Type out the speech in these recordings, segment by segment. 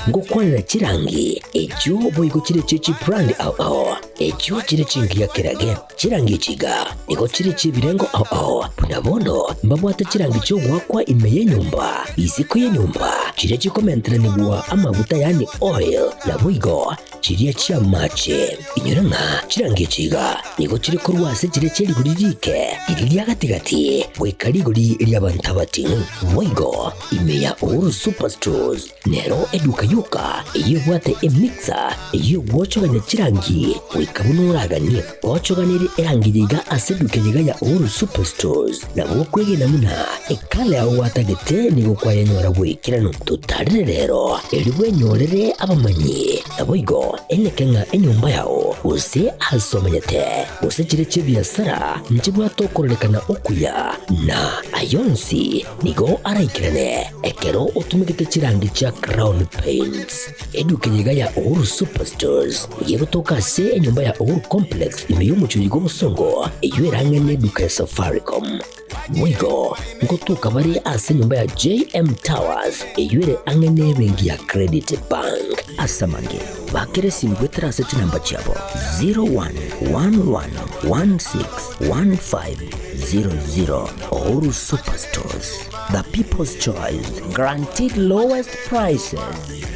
ngokwanira chirangi ekyo boigo chire chichi brand ao ekyo chire chingia kirage chirangi chiga niko chire chibirengo ao punabono mbabwata chirangi cyo gwakwa imeye nyumba isiko ye nyumba chire chikomentera nibwa amavuta yani oil na boigo chiriya chia mache inyuranga chirangi chiga niko chire kurwase chire chiri guririke iriya gatigati wekari guri iriya bantabati boigo imeya Uhuru Superstores nero eduka yuka iyo bwate emixer iyo gwochoganya chirangi wikabunuragani gwochoganire erangi riga aseduke yiga ya Uhuru Superstores nabo kwege namuna ekale aho watagete nigo kwayanyora gwikirano tutarire rero eriwe nyorere abamanyi naboigo enekenga enyumba yao use asomanyete use chire chibiasara nchibwa tokorelekana okuya na ayonsi nigo araikirane ekero utumikite chirangi cha Crown Paints eduke yiga ya Uhuru Superstores yego toka se enyumba ya Uhuru Complex imeyumuchuri go musongo iyo erangene eduka ya Safaricom Mwigo ngotuka bari ase nyumba ya JM Towers iyo angene bengi ya Credit Bank asamange bakere simgwe terase chinamba chabo 0111161500 Uhuru Superstores, the people's choice, guaranteed lowest prices.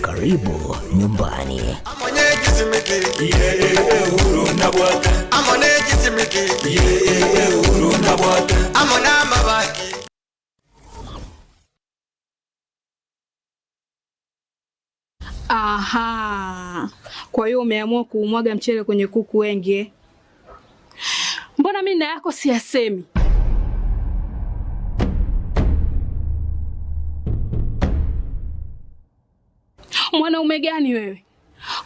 Karibu nyumbani. Aha. Kwa hiyo umeamua kuumwaga mchele kwenye kuku wengi. Mbona mimi na yako siyasemi? Mwanaume gani wewe?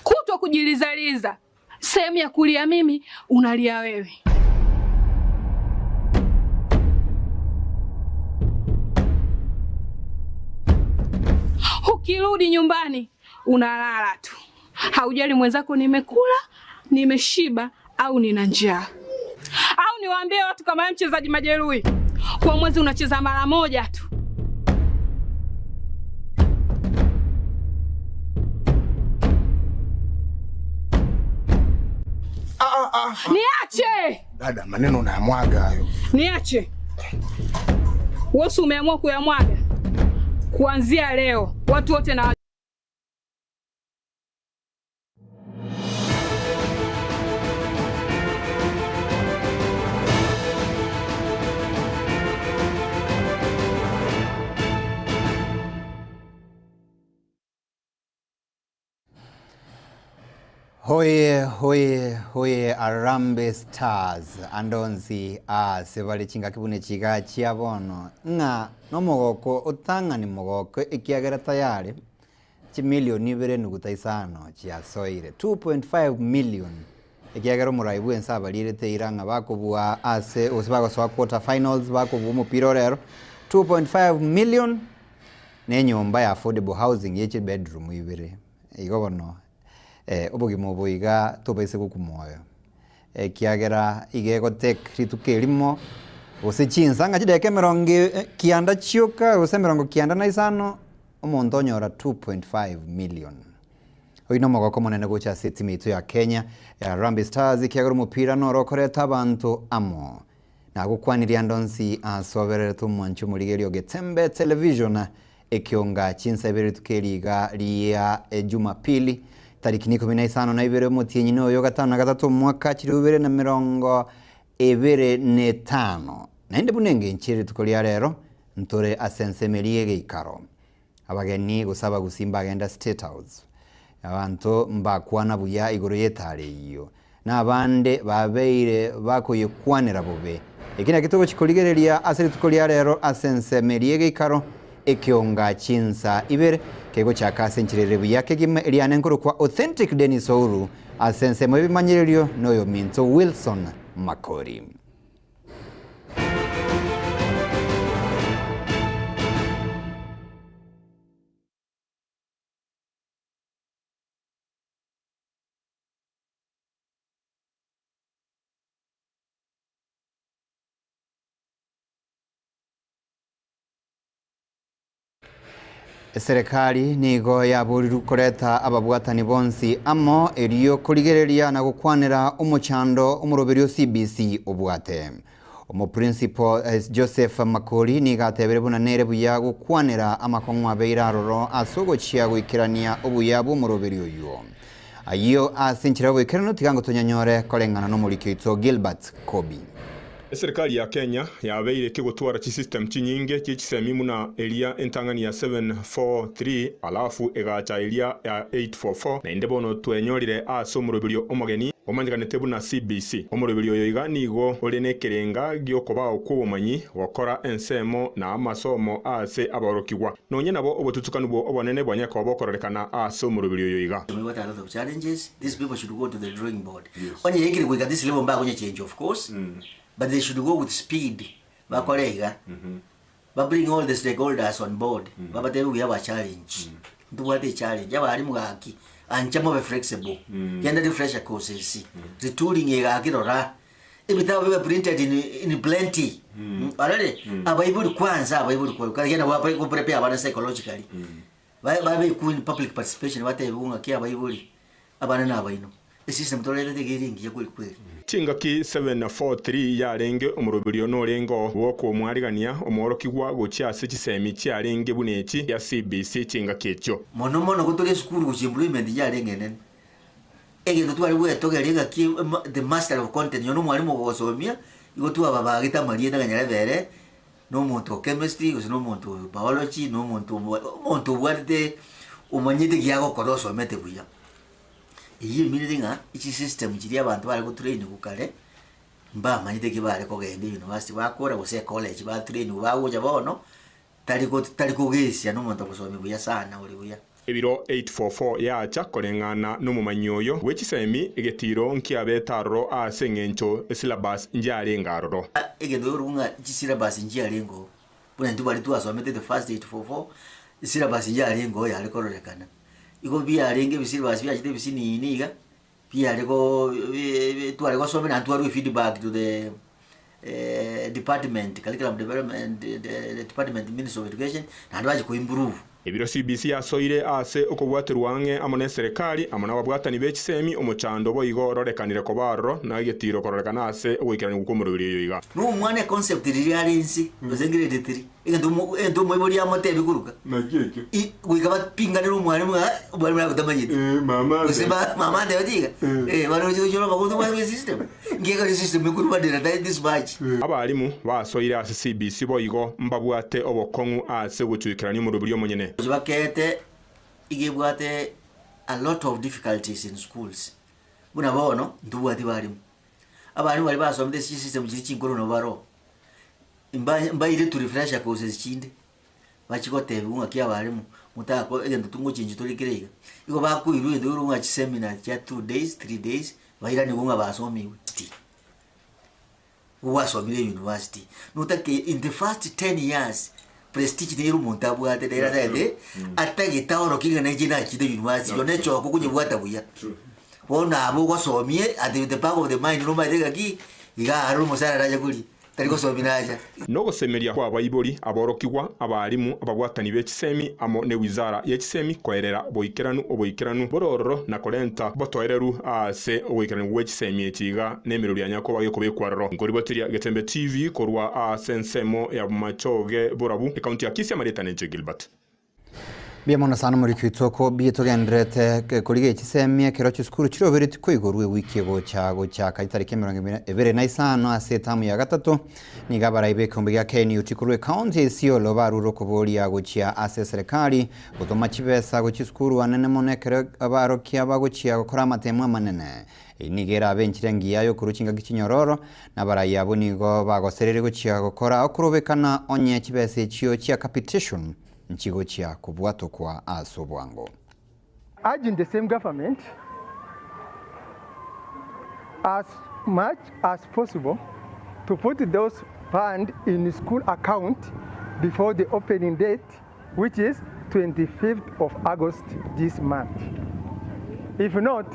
Kutwa kujilizaliza. Sehemu ya kulia mimi, unalia wewe. Ukirudi nyumbani, unalala tu. Haujali mwenzako nimekula, nimeshiba au nina njaa. Au niwaambie watu kama mchezaji majeruhi. Kwa mwezi unacheza mara moja tu. Niache! Dada, maneno unayamwaga hayo. Niache. Wewe umeamua kuyamwaga. Kuanzia leo, watu wote na Hoye Harambee Stars andonzi sebali chinga kibune chiga chiabono nga no mogoko utanga ni mogoko ikiagera tayari chi milioni 2.5 chia soire 2.5 million ikiagera muraibu ensaba lirete iranga bakubua ase osibago so quarter finals bakubu mupiro rero 2.5 million ne nyumba ya affordable housing yechi bedroom ibire igobono obogimo boiga tobaise gukumoyo kiagera igego tek ritukelimo ose chinsanga chideke meronge kianda chioka ose merongo kianda na isano omonto nyora 2.5 million oino mogoko monene gocha setimitu ya Kenya ya Harambee Stars kiagera mupira no rokoreta abantu amo na gukwaniria ndonsi asoberere tumwanchu murigerio Getembe television ekionga chinsa ibere tukeliga ria Jumapili tariki 15 na ibere mutienyi no yo gatano na gatatu mwaka 2025 naende bunenge nchiri tukolia rero ntore asensemerie geikaro abageni gusaba gusimba agenda State House abantu mbakwana buya igoro yetare iyo nabande babeire bakoyekwanira bobe ekina kitogo chikoligereria aseri tukolia rero asensemerie geikaro ekionga chinsa ibere kego chakase nchirere buyake gima eliane nkuru kwa Authentic Dennis Ouru asense mwe bimanyirerio noyo Minto Wilson Makori. Serikali nigo yaburiru kureta ababwatani bonsi amo eriyo kurigereria na gukwanira umuchando umuroberio CBC obwate. Omo principal Joseph Makori nigatebere buna nere buya gukwanira amakongwa beiraroro asogo chia gwikirania obuya bumuroberio yo. Ayo asinchira gwikirano tigango tonyanyore kolengana no mulikito Gilbert Kobi. Serikali ya Kenya yabeire kigutwara chi system chinyinge chichisemi muna elia entangani ya 743 alafu egacha elia ya 844 na indebono twenyorire aso murobirio omogeni omanyikanete buna CBC omurobirio yoiga nigo orene kerenga gyokoba okubumanyi gokora ensemo na amasomo ase abarokigwa nonye nabo obotutukanu bwo obonene bwanyaka obokorekana aso murobirio yoiga. What are a lot of challenges? These people should go to the drawing board. Onye yekire kuika this level mba kwenye change of course. But they should go with speed. Bakolega. But bring all the stakeholders on board. But then we have a challenge. Do what a challenge. Yaba ari mugaki. Anchamo be flexible. Yanda the fresher courses. The tooling yagirora. Ibitawa we printed in plenty. Already. Abayibuli kwanza abayibuli kwa. Yana wa prepare abana psychologically. Babe ku in public participation wate bunga kia abayibuli. Abana na abayino. The system tolere de giringi yakuli kweli. Chingaki 743 yarenge umurobirio no rengo woko mwarigania omorokigwa gocha sechisemi cyarenge bunechi ya CBC chingaki echo. Mono gutore school guchimplement yarenge nene. Ege tutwari bwe togerenga ki the master of content yono mwalimu gosomia igotu ababagita marieta ganyarevere no muntu chemistry no muntu biology no muntu warte umanyite giago koroso mete buya. Iyi miringa ichi system kiri abantu bari gutrain kukale mba manyite kibare ko gende university bakora gose college ba train bagoja bono tari kugesia no muntu kusoma buya sana uri buya. Ebiro 844 yacha kolengana no mumanyoyo wechisemi egetiro nkiabetaro asengencho syllabus njarengaro egendo runga syllabus njarengo bune ntubari tuasomete the first 844 syllabus njarengo yale kororekana iko byarenge bisyllabus byachite bisiniga byareko tuareko somena tuaru feedback to the department curriculum development the department ministry of education and baje ko improve. Ebiro CBC yasoire ase okobwaterwange amone serikali amona babwatani bechisemi omochando boigo rorekanire ko barro na getiro kororekana ase ogwikirana gukomorobiri yoiga no mwane concept ririarensi ozengire detiri endo moibori amote bikuruka na keke gwikaba pinganira umwarimu yakutamanyite mama nde badiga bano cyo bakutu ba system ngeka system bikuruba data this much. Abalimu basoire ase CBC boigo mbabwate obokongu ase guchukirani murobiri omonyene bakete igibwate a lot of difficulties in schools buna bono ndubwati balimu abalimu bali basomde system kiri kinkoro no baro imba ile to refresh courses kinde bachikote bunga kia balimu mutako egendo tungo kinji tolikirega iko bakuiru nduru nga seminar ya 2 days 3 days baira ni bunga basomiwe wasomile university notake in the first 10 years prestige de rumonta bwate de rade atagi tawo kinga jina kide university yone choko kunye bwata buya bona abo gosomie at the back of the mind no maidega ki iga aru musara raja kuli tariko sobinaja no gosemeria kwa bayiboli aborokigwa abalimu ababwatani bechisemi amo ne wizara yechisemi koerera oboikiranu bororo na kolenta botoereru ase oboikiranu wechisemi echiga nemiruri anyako bageko bekwarro ngori botiria Getembe TV korwa asensemo ya machoge borabu county ya Kisii Marita ne Gilbert. Biamona sana muri kwitoko biyetogendrete kurige kisemye kero cy'skuru kirobere tikoigorwe wikego cya kaitarike 25 ase tamu ya gatatu nigabara ibekombe ya Kenya utikurwe county sio lobaruro kobori ya gochia ase serikali gutoma kibesa goch'skuru anene monekere abarokia bagochia gukora amatemo manene inigera benchirengi yayo kurukinga gikinyororo nabaraya bonigo bagoserere gochia gukora okurobekana onye kibese cyo cya capitation nchigo chia kubwato kwa asobwango. Urging the same government as much as possible to put those funds in school account before the opening date, which is 25th of August this month. If not,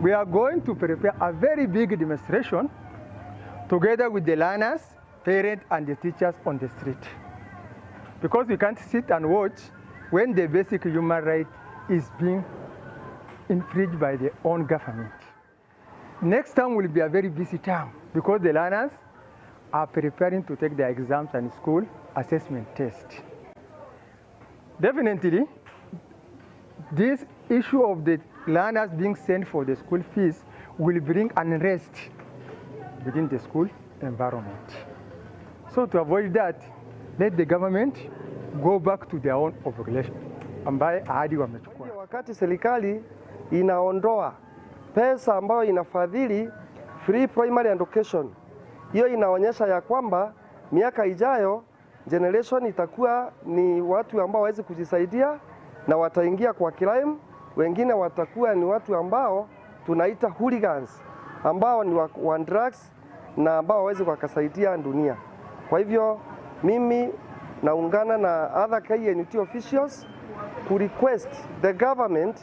we are going to prepare a very big demonstration together with the learners, parents and the teachers on the street. Because we can't sit and watch when the basic human right is being infringed by the own government. Next term will be a very busy term because the learners are preparing to take their exams and school assessment test. Definitely, this issue of the learners being sent for the school fees will bring unrest within the school environment. So to avoid that, let the government go back to their own obligation ambaye ahadi wamechukua. Wakati serikali inaondoa pesa ambayo inafadhili free primary education, hiyo inaonyesha ya kwamba miaka ijayo generation itakuwa ni watu ambao waweze kujisaidia na wataingia kwa crime. Wengine watakuwa ni watu ambao tunaita hooligans ambao ni wa drugs na ambao waweze wakasaidia dunia. Kwa hivyo mimi naungana na other KNUT officials ku request the government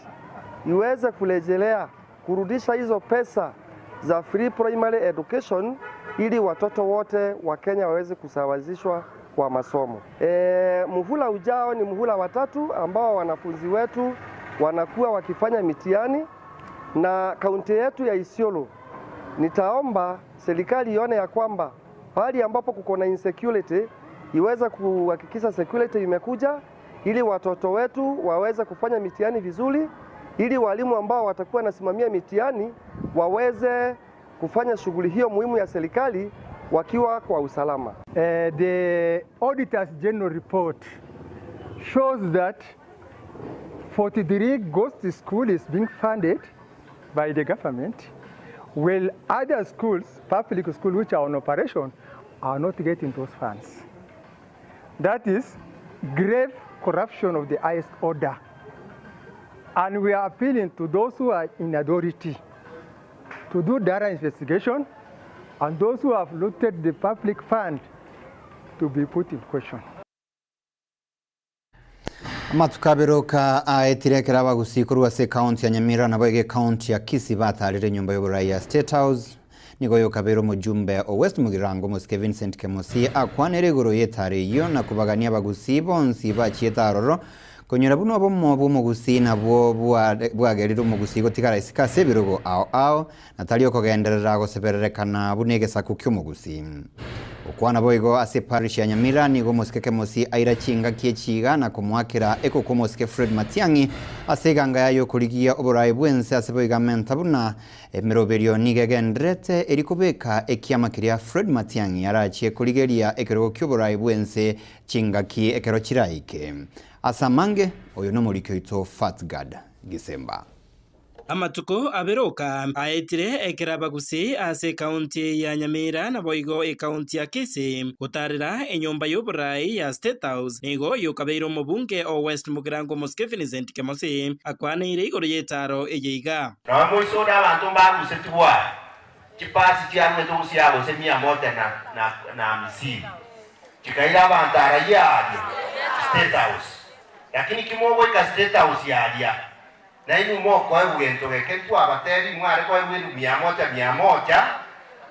iweze kurejelea kurudisha hizo pesa za free primary education ili watoto wote wa Kenya waweze kusawazishwa kwa masomo. Muhula ujao ni muhula wa 3 ambao wanafunzi wetu wanakuwa wakifanya mitihani na kaunti yetu ya Isiolo. Nitaomba serikali ione ya kwamba pahali ambapo kuko na insecurity iweze kuhakikisha security imekuja ili watoto wetu waweze kufanya mitihani vizuri, ili walimu ambao watakuwa nasimamia mitihani waweze kufanya shughuli hiyo muhimu ya serikali wakiwa kwa usalama. The Auditor's General report shows that 43 ghost schools is being funded by the government, while other schools, public schools which are on operation, are not getting those funds. That is grave corruption of the highest order. And we are appealing to those who are in authority to do thorough investigation, and those who have looted the public fund to be put in question. Matukabiruka aetirekera bagusikuru wase county ya Nyamira na boige county ya Kisii batarire nyumba y'uburayi ya State House nigo yokabero mujumbe o West Mugirango Mosque Vincent Kemosi akwanere goro yetare iyo na kubagania bagusi bonsi bacietaroro konyora buno abo mugusi nabo bwageriro mugusi gotikara isikase birugo ao natalio kogenderera gosebererekana bunegesa kukyo mugusi okwana boigo ase parish ya Nyamira nigo Mosque Kemosi aira chinga kiechiga na kumwakira eko ko Mosque Fred Matiang'i ase ganga yayo kurigia oburayi bwense ase boiga mentabuna emeroberio nigegendrete erikobeka ekiama kiria Fred Matiang'i arachie kurigeria ekero kyoburayi bwense chinga ki ekero chiraike asamange oyo no mulikyo ito Fatgad Gisemba. Amatuko aberoka aetire ekera bagusi ase county ya Nyamira na boigo county ya Kisii gutarira enyomba y'uburayi ya State House nigo yokabeiro mubunge o West Mugirango Mosque Vincent Kemosi akwanire igoro yetaro eyiga na mwiso da bantu baguse tuwa kipasi cyamwe tugusi yabo se 150 kikaira bantara ya State House lakini kimogo ka State House ya na inu moko egento geketu abateri mware kwa wiru 100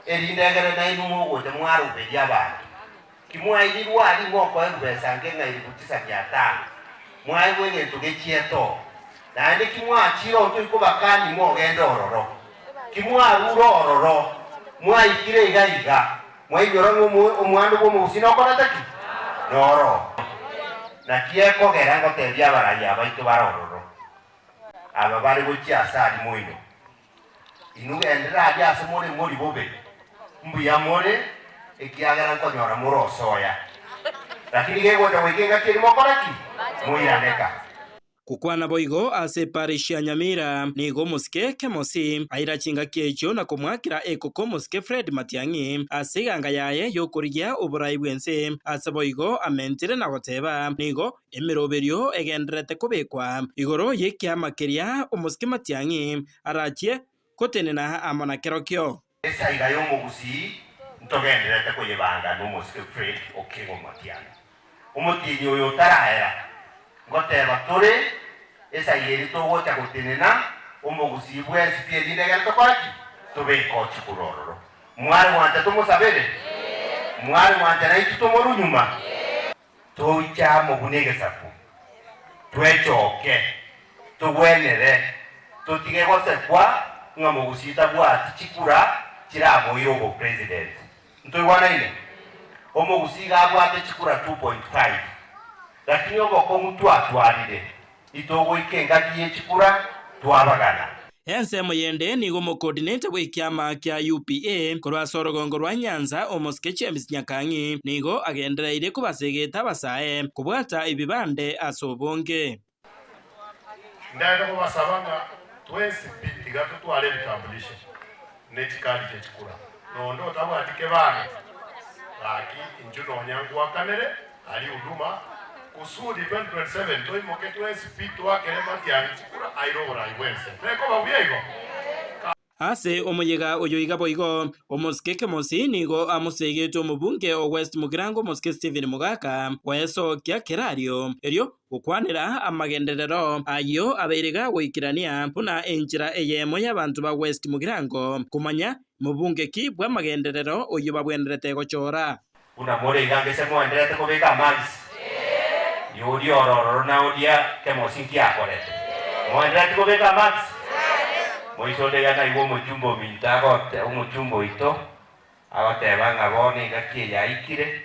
erindegere na inu mogo te mwaro beja ba kimwa idiwa ali moko egesa ngenga ilikutisha 500 mwai wengento gechieto na ndi kimwa chiro tu ikobakani mo gendo ororo kimwa ruro ororo mwai kire igaiga mwai yoro omwando bo musino korataki noro na kieko gerango te bya baraya baitu baroro aba bari gukia sari moino inu endra ya semore mori bobe mbuya more ekiagara konyora murosoya lakini gego ta wekenga kiri mokoraki muira neka kukwana boigo ase parish ya Nyamira nigo Mosque Kemosi aira chinga kiecho na kumwakira eko Mosque Fred Matiang'i ase ganga yaye yokurigia oburayi bwense ase boigo amentire na goteba nigo emeroberio egendrete kubekwa igoro yekiama kiria Mosque Matiang'i arachie kotenena amona kerokyo esa igayo mugusi ntogendrete kuyebanga no Mosque Fred okingo Matiang'i umutinyo yotarahera ngoteba tore esa yeri to wota kutenena umugusi bwensi tiendine gato kwaki tubeko chikurororo mwari wante tumusabere mwari wante na itu tomorunyuma to icha mubunege safu twechoke tugwenere tutige gosekwa nga mugusita bwati chikura kiramoiro go president ntugwanaine omugusiga bwate chikura 2.5 lakini ogoko mutu atwarire itogo ikenga chikura twabagana ensemo yende nigo mucoordinator w'ikiama kya UPA korwa Sorogongo rwa Nyanza Omoske James Nyakangi nigo agendereire kubasegeta abasae kubwata ibibande asobonge ndaenda kubasabanga twese bitiga tutwale bitambulisho netikali chekikura nondo tabwatike bana laki injuno nyangu wakanere ali huduma kusudi 2027 toimoke twese bitu wakerema tyani chikura airobora iwense neko babyego ase omuyega oyo igaboigo Omoske Kemosi nigo amusegete omubunge o West Mugirango Omoske Stephen Mugaka weso kya kerario erio gukwanira amagenderero ayo abeirega goikirania puna enjira eyemo y'abantu ba West Mugirango kumanya mubunge ki bwa magenderero oyo babwenderete gochora una more igangese mwenderete kobeka manzi yodi ororo na odia Kemosi kiakorete mwenderete kobeka manzi moisode gana iwo mujumbo mintagote umujumbo ito abatebanga bone gakie yaikire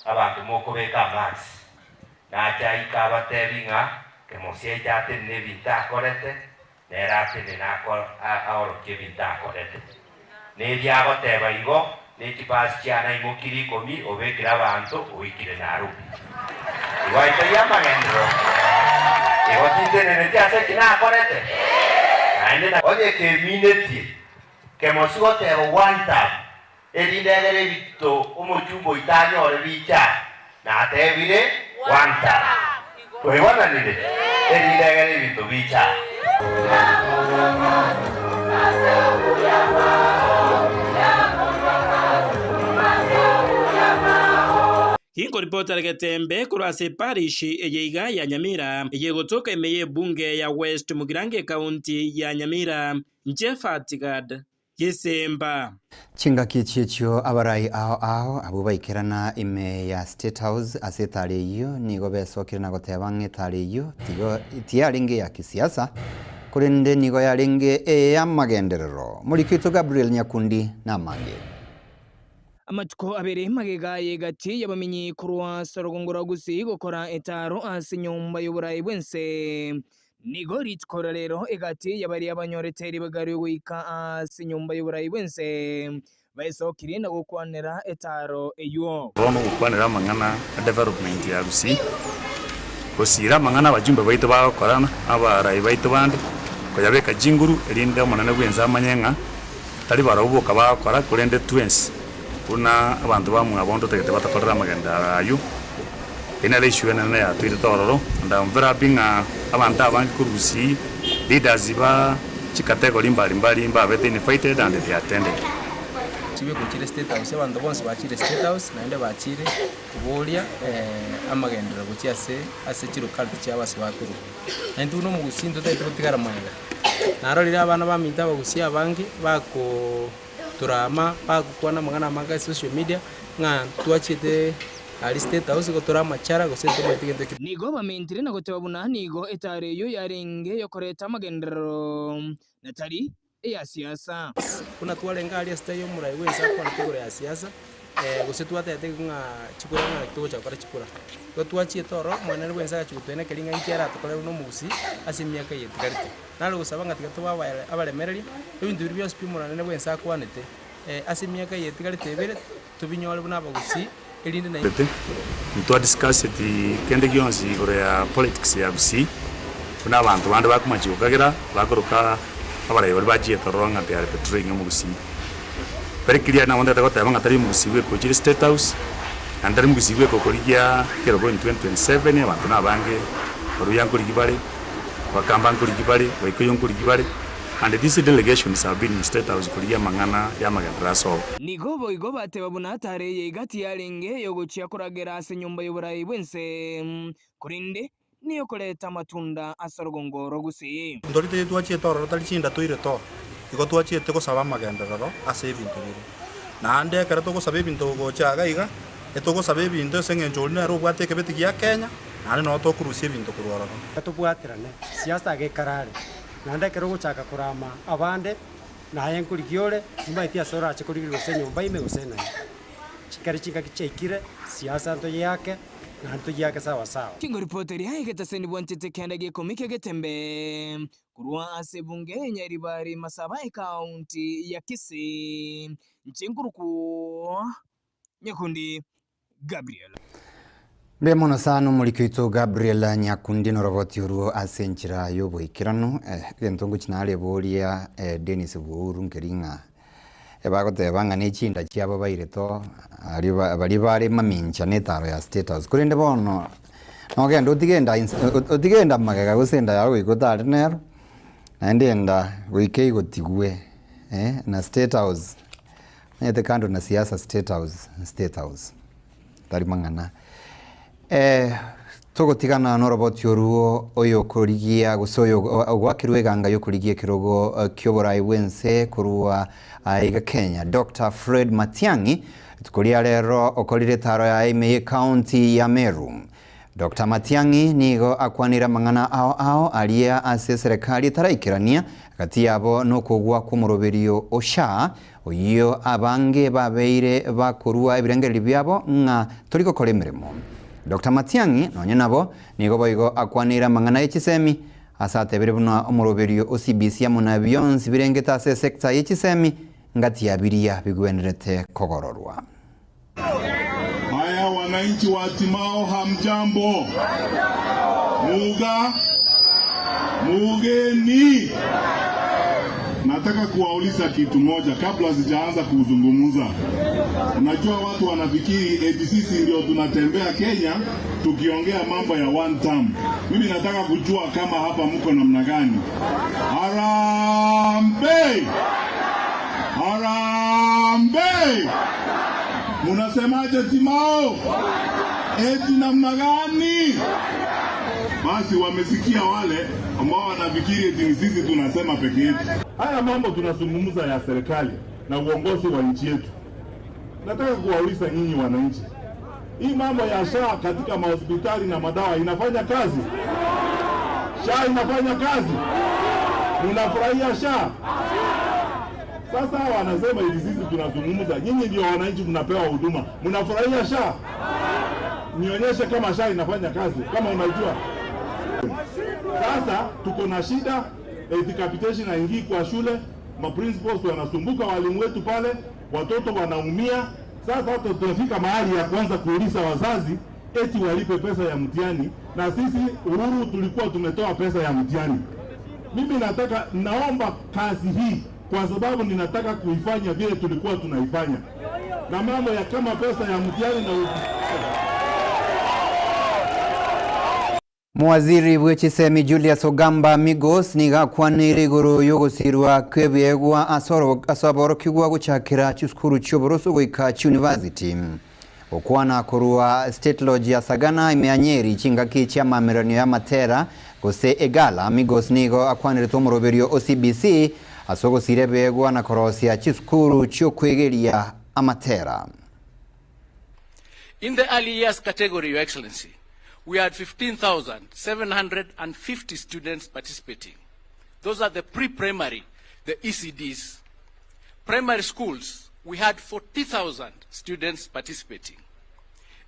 abantu mokobeka manzi nacha ikabatebinga Kemosi yate ne bitakorete nerate ne nako aoro ke bitakorete ne diagoteba igo ne tipasi cyana imukiri komi obekira abantu oikire narubi iwaita yamagendro egotinde ne cyase kinakorete oye que mineti Kemosi goteba one time erindegere bito umuchumbo itanyore bicha na atebire one time toibona nile erindegere bito bicha Hingo ripota Getembe kurase parishi eyeiga ya Nyamira eyegotoka emeye bunge ya West Mugirango County ya Nyamira Njefatigad Yesemba chinga kichicho abarai ao abo baikirana ime ya State House asetare iyo nigo besokirana goteba ng'etare iyo tigo itiaringe ya kisiasa kurinde nigo yaringe ya magenderero muri kwito Gabriel Nyakundi namange amatuko abere magega yegati yabamenyi kurwa Sorogongora gusi gukora etaro ase nyumba y'uburayi bwense nigo ritkora rero egati yabari abanyoreteri bagari wika ase nyumba y'uburayi bwense baiso kirinda gukwanira etaro eyo bono gukwanira mangana development ya gusi gusira mangana abajumba baito bakorana abarayi baito bandi koyabeka jinguru erinda monane bwenza amanyenga tali barabuka bakora kurende twins kuna abantu bamwe abondo tegete batakorera amagenda ayo ina leishu ena ya twite tororo ndamvera binga abantu abangi kurusi leaders ba chikategori mbali mbabete invited and they attended chibe kuchire State House abantu bonse bachire State House naende bachire kubolia amagendera kuchiase ase chirukali cyabase bakuru nandi uno mugusindo tete kutigara mwanga narorira abana baminta bagusia abangi bako turama bakukwana mangana manga social media nga tuachite ali State House ko turama chara go sente batigende nigo bamentire na goteba bunani go etare yo yarenge yo koreta magendero natari ya siasa kuna twalenga ali stayo murai wenza kwa ntegoro ya siasa gose twate nga chikura nga kitugo cha kora chikura ko twachie toro mwana wenza chikutene kelinga ikiara tokole no musi asimya ka yetigarite nalo gusaba nga tigatuba abalemereri ebintu biri byose pimura ne wenza kwanete asimya ka yetigarite bere tubinyole buna bagusi elinde na ntwa discuss the kende gyonzi gore ya politics ya gusi kuna abantu bandi bakumachiukagira bakoroka abarayi bari bagiye toronga byari petringa mu gusi very clear na wanda gota banga tari mu gusi we ko chiri State House andari mu gusi we ko korigia kero go in 2027 abantu nabange oruyango ligibale bakamba ngo ligibale bayikoyongo ligibale and this delegations have been in State House korigia mangana ya magendera so nigo igo bateba bunatare yegati yarenge yo gucia kuragera ase nyumba y'uburayi bwense kurinde niyo koleta matunda asorogongoro gusi ndorite twachie toro tali chinda toire to iko twachie te gusaba magenderero ase ebintu bire nande kare to gusaba ebintu go chaga iga eto gusaba ebintu sengenjoli na robwate kebeti ya Kenya nari no tokurusia ebinto kurwara tubwaterane siasa gekarare nande kero guchaka kurama abande naye nkurigiore imaitia sora chikurigirwa se nyumba ime gusena chikari chika kichekire siasa nto yake na nto yake sawa sawa kingo reporteri haigeta seni bwantete kenda gikomike getembe kurwa ase bunge nyaribari Masabai kaunti ya Kisii nchingurku Nyakundi Gabriel Bemono sano mulikito Gabriel Nyakundi no roboti uru asenchira yobo ikirano gentongo chinale bolia Dennis Buhuru nkeringa ebagote banga nechinda chiabo baireto bali bari mamincha netaro ya status kurinde bono nogenda utigenda magega gusenda yawo igotari nero naendenda wike gotigwe na state house nete kando na siasa state house tari mangana togotigana no roboti oruo oyo kurigia gusoyo gwakirwe ganga yo kurigia kirogo kyoborai wense kurua aiga Kenya Dr. Fred Matiang'i tukuria rero okorire taro ya Imei County ya Meru. Dr. Matiang'i nigo akwanira mang'ana ao alia ase serikali taraikirania kati yabo no kugwa kumuroberio osha oyo abange babeire bakurua ebirengeri byabo nga toliko kole mirimo. Dr. Matiang'i nonye nabo nigo boigo akwanira mang'ana y'ekisemi asate bire buno omuroberio OCBC amuna byonsi birengeta ase sector y'ekisemi ngati ya biria bigwenerete kogororwa. Haya wananchi wa Timao hamjambo. Mugeni. Nataka kuwauliza kitu moja kabla sijaanza kuzungumza. Unajua watu wanafikiri eti sisi ndio tunatembea Kenya tukiongea mambo ya one term. Mimi nataka kujua kama hapa mko namna gani. Harambee! Harambee! Munasemaje Timao? Eti namna gani? Basi wamesikia wale ambao wanafikiri eti sisi tunasema peke yetu. Haya mambo tunazungumza ya serikali na uongozi wa nchi yetu. Nataka kuwauliza nyinyi wananchi. Hii mambo ya SHA katika mahospitali na madawa inafanya kazi? SHA inafanya kazi? Mnafurahia SHA? Sasa wanasema hivi sisi tunazungumza, nyinyi ndio wananchi mnapewa huduma. Mnafurahia SHA? Nionyeshe kama SHA inafanya kazi, kama unajua. Sasa tuko na shida, capitation haingii kwa shule, ma principals wanasumbuka walimu wetu pale, watoto wanaumia. Sasa hata tunafika mahali ya kwanza kuuliza wazazi eti walipe pesa ya mtihani, na sisi Uhuru tulikuwa tumetoa pesa ya mtihani. Mimi naomba kazi hii kwa sababu ninataka kuifanya vile tulikuwa tunaifanya. Na mambo ya kama pesa ya mtihani na Mwaziri w'ekisemi Julius Ogamba Migos niga kwanire iguru yogosirwa kwebyegwa asaboro kigwa guchakira cy'skuru cy'oboroso goika university okwana kurwa State Lodge ya Sagana imeanyeri chingaki cha mamerano ya Matera gose egala Migos nigo akwanire tomuroberio OCBC asogosire begwa na korosia cy'skuru cyo kwegeria Amatera. In the early years category, Your Excellency, we had 15,750 students participating. Those are the pre-primary, the ECDs. Primary schools, we had 40,000 students participating.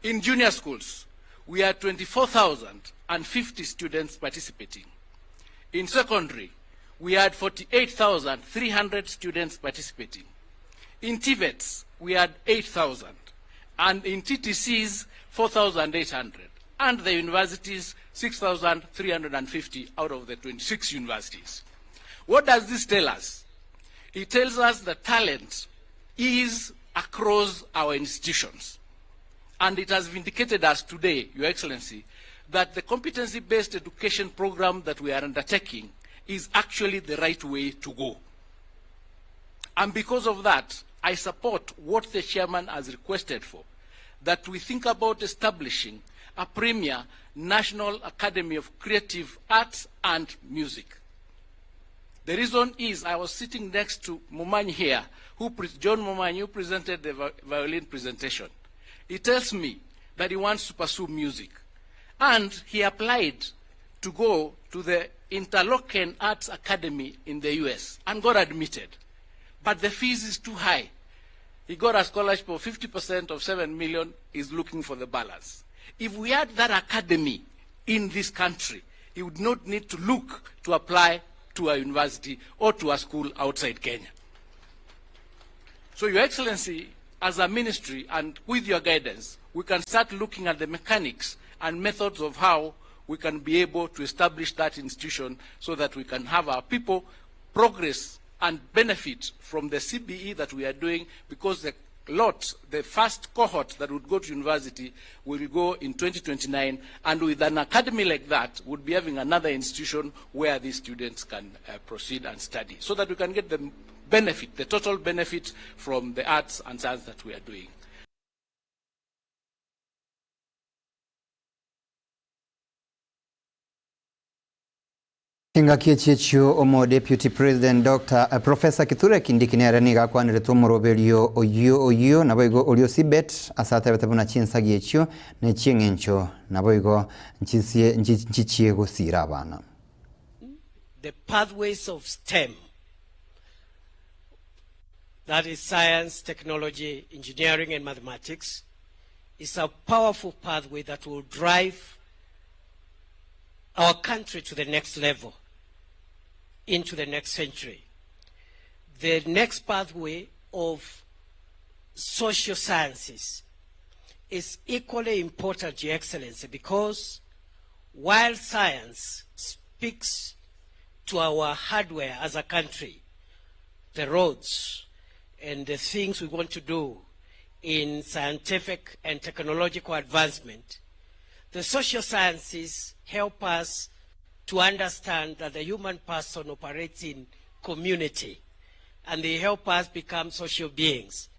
In junior schools, we had 24,050 students participating. In secondary, we had 48,300 students participating. In TVETs, we had 8,000. And in TTCs, 4,800. And the universities, 6,350 out of the 26 universities. What does this tell us? It tells us that talent is across our institutions. And it has vindicated us today, Your Excellency, that the competency-based education program that we are undertaking is actually the right way to go. And because of that, I support what the chairman has requested for, that we think about establishing a premier National Academy of Creative Arts and Music. The reason is I was sitting next to Momanyi here, John Momanyi, who presented the violin presentation. He tells me that he wants to pursue music. And he applied to go to the Interlochen Arts Academy in the US and got admitted. But the fees is too high. He got a scholarship of 50% of 7 million, is looking for the balance. If we had that academy in this country, he would not need to look to apply to a university or to a school outside Kenya. So, Your Excellency, as a ministry and with your guidance, we can start looking at the mechanics and methods of how we can be able to establish that institution so that we can have our people progress and benefit from the CBE that we are doing, because the first cohort that would go to university will go in 2029, and with an academy like that, would be having another institution where these students can proceed and study, so that we can get the benefit, the total benefit from the arts and science that we are doing. Kingakie checho omo Deputy President Professor Kithure Kindiki neraniga kwanire muroberio oyo naboigo olio sibet asate batabuna chinsagi echo ne chingencho naboigo nchichie gusira abana. The pathways of STEM, that is science, technology, engineering and mathematics, is a powerful pathway that will drive our country to the next level, into the next century. The next pathway of social sciences is equally important, Your Excellency, because while science speaks to our hardware as a country, the roads and the things we want to do in scientific and technological advancement, the social sciences help us to understand that the human person operates in community, and they help us become social beings.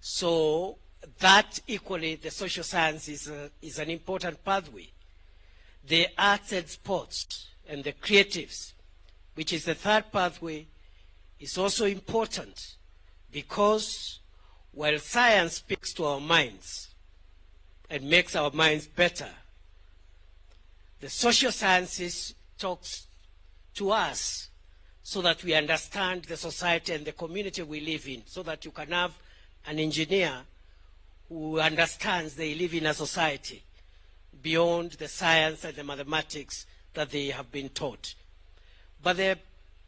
So that equally, the social sciences is an important pathway. The arts and sports and the creatives, which is the third pathway, is also important, because while science speaks to our minds and makes our minds better, the social sciences talks to us so that we understand the society and the community we live in, so that you can have an engineer who understands they live in a society beyond the science and the mathematics that they have been taught. But the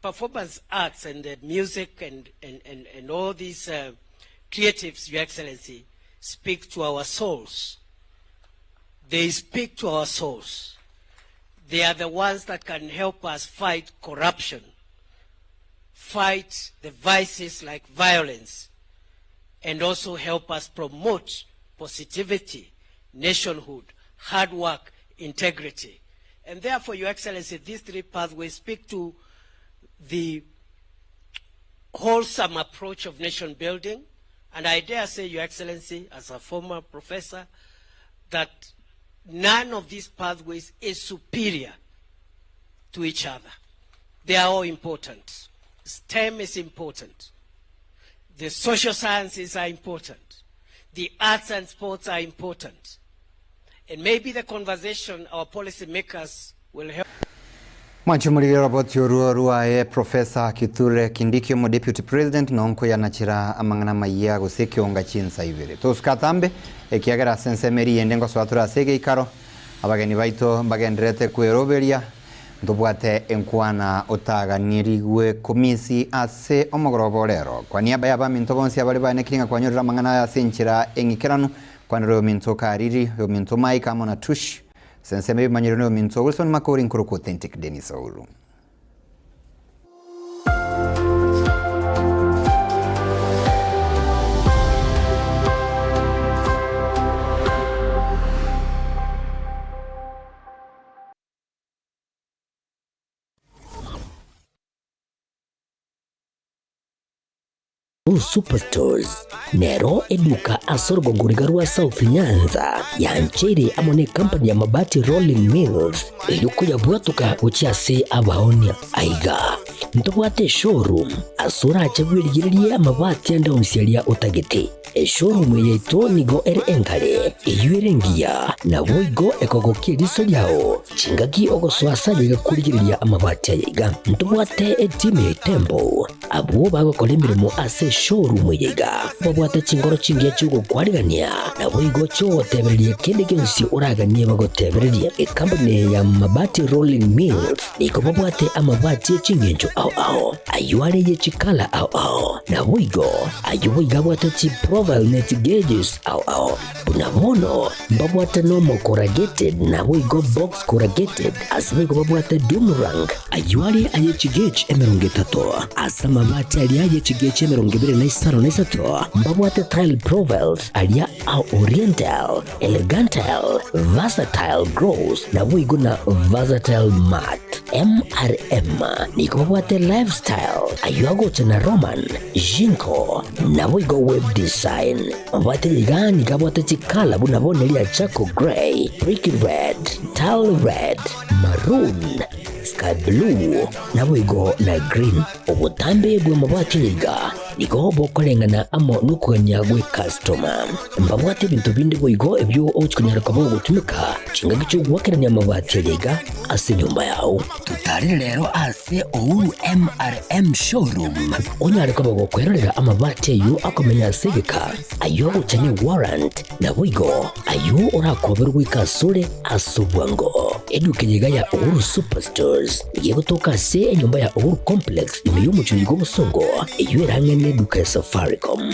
performance arts and the music and all these creatives, Your Excellency, speak to our souls. They speak to our souls. They are the ones that can help us fight corruption, fight the vices like violence, and also help us promote positivity, nationhood, hard work, integrity. And therefore, Your Excellency, these three pathways speak to the wholesome approach of nation building. And I dare say, Your Excellency, as a former professor, that none of these pathways is superior to each other. They are all important. STEM is important. The social sciences are important. The arts and sports are important. And maybe the conversation our policy makers will help. Mwanchumuri robot ruae Professor Kithure Kindiki omo Deputy President nonko yanachira amangana maiya guseke onga chinsa ibere toskatambe ekiagera sensemeri yendengo swatura sege ikaro abageni baito bagendrete kweroberia ndobwate enkwana otaganirigwe komisi ase omogoroborero kwa niaba ya baminto bonsi abali bane kinga kwanyorera amangana ya senchira engikeranu kwanero minto kariri yo minto maika mona tush Senseme manyereno minto Wilson Makori nkuruko authentic Denis Oulu. Superstores Nero eduka asorgo ngurigarua South Nyanza ya Nchere amone company ya mabati Rolling Mills eyuko ya bwatuka uchiase abaonia aiga ntubwate showroom asura achabwirigirie amabati anda usialia utagiti showroom yetu nigo ere enkare eyuerengia na boigo ekogokia riso lyao chingaki ogoswasa ligakurigiria amabati ayiga ntubwate etime tembo abo bagokora imirimo ase showroom yiga babwate chingoro chingia chugo kwarigania na boigo cho tebereria kende gensi uraganie bagotebereria company ya mabati rolling mills niko babwate amabati chingenjo ao ayuare ye chikala ao na boigo ayuiga bwate chi profile net gauges ao bunabono babwate normal corrugated na boigo box corrugated asibego babwate Dumarang ayuare aye chigage emerongetato asama mabati alia ye chigage emerongibere na isaro na isato babwate tile profiles alia au oriental elegantal versatile gross na boigo na versatile mat MRM niko babwate lifestyle ayuago chana Roman Jinko na boigo web design babwate ligani kabwate chikala bunabone lia Chaco Grey, Brick Red, Tile Red, Maroon, Sky Blue na boigo na Green obutambe bwe mabwate liga niko bokolengana amo nukuganya gwe customer mbabwate bintu bindi boigo ebyo ochikunyara kabo gutumika chinga gicho gwakiranya amabati liga ase nyumba yao tutari rero ase Ouru MRM showroom onyare kabo gukwerera amabati yu akomenya segeka ayo guchanye warrant na boigo ayo urakoberwa ikasure asubwango edukenyega ya Ouru Superstores igiye gutoka se nyumba ya Ouru Complex imiyumucyo go busongo iyo irangene duka ya Safaricom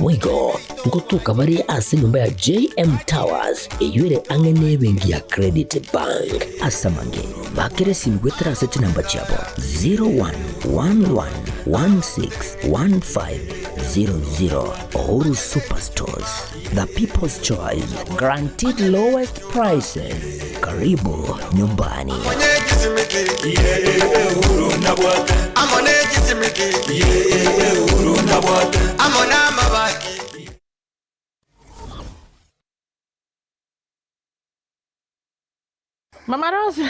boigo ngotuka bari ase nyumba ya JM Towers iyo ire angene bengi ya Credit Bank asamange bakere simgwetera se namba chabo 0111161500 Ouru Superstores, the people's choice, guaranteed lowest prices. Karibu nyumbani. Mama Rose.